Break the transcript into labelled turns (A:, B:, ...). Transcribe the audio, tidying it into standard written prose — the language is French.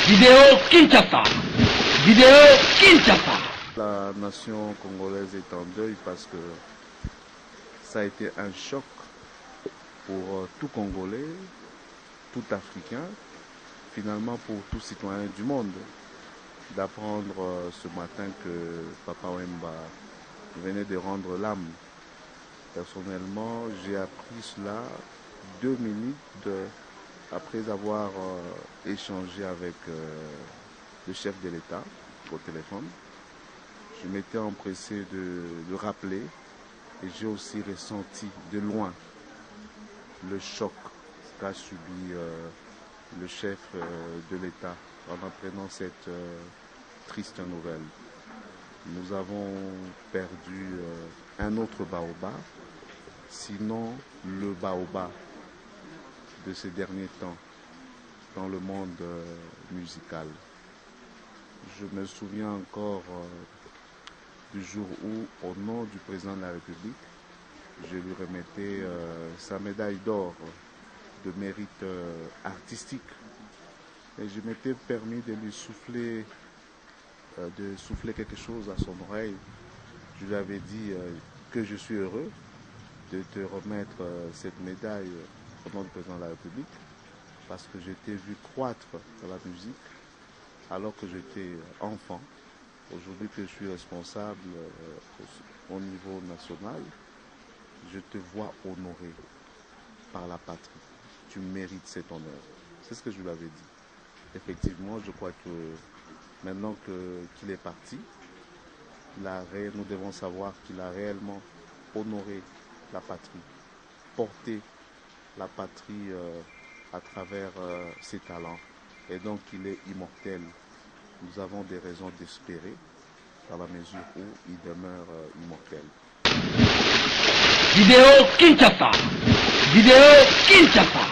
A: Vidéo Kinshasa. Vidéo Kinshasa.
B: La nation congolaise est en deuil parce que ça a été un choc pour tout Congolais, tout Africain, finalement pour tout citoyen du monde, d'apprendre ce matin que Papa Wemba venait de rendre l'âme. Personnellement, j'ai appris cela 2 minutes après avoir échangé avec le chef de l'État au téléphone. Je m'étais empressé de le rappeler et j'ai aussi ressenti de loin le choc qu'a subi le chef de l'État en apprenant cette triste nouvelle. Nous avons perdu un autre baobab, sinon le baobab de ces derniers temps dans le monde musical. Je me souviens encore du jour où, au nom du président de la République, je lui remettais sa médaille d'or de mérite artistique. Et je m'étais permis de lui souffler quelque chose à son oreille. Je lui avais dit que je suis heureux de te remettre cette médaille au nom du président de la République parce que je t'ai vu croître dans la musique alors que j'étais enfant. Aujourd'hui que je suis responsable au niveau national, je te vois honoré par la patrie. Tu mérites cet honneur. C'est ce que je lui avais dit. Effectivement, je crois que maintenant qu'il est parti, nous devons savoir qu'il a réellement honoré la patrie, porté la patrie à travers ses talents. Et donc il est immortel. Nous avons des raisons d'espérer dans la mesure où il demeure immortel.
A: Vidéo Kinshasa. Vidéo Kinshasa.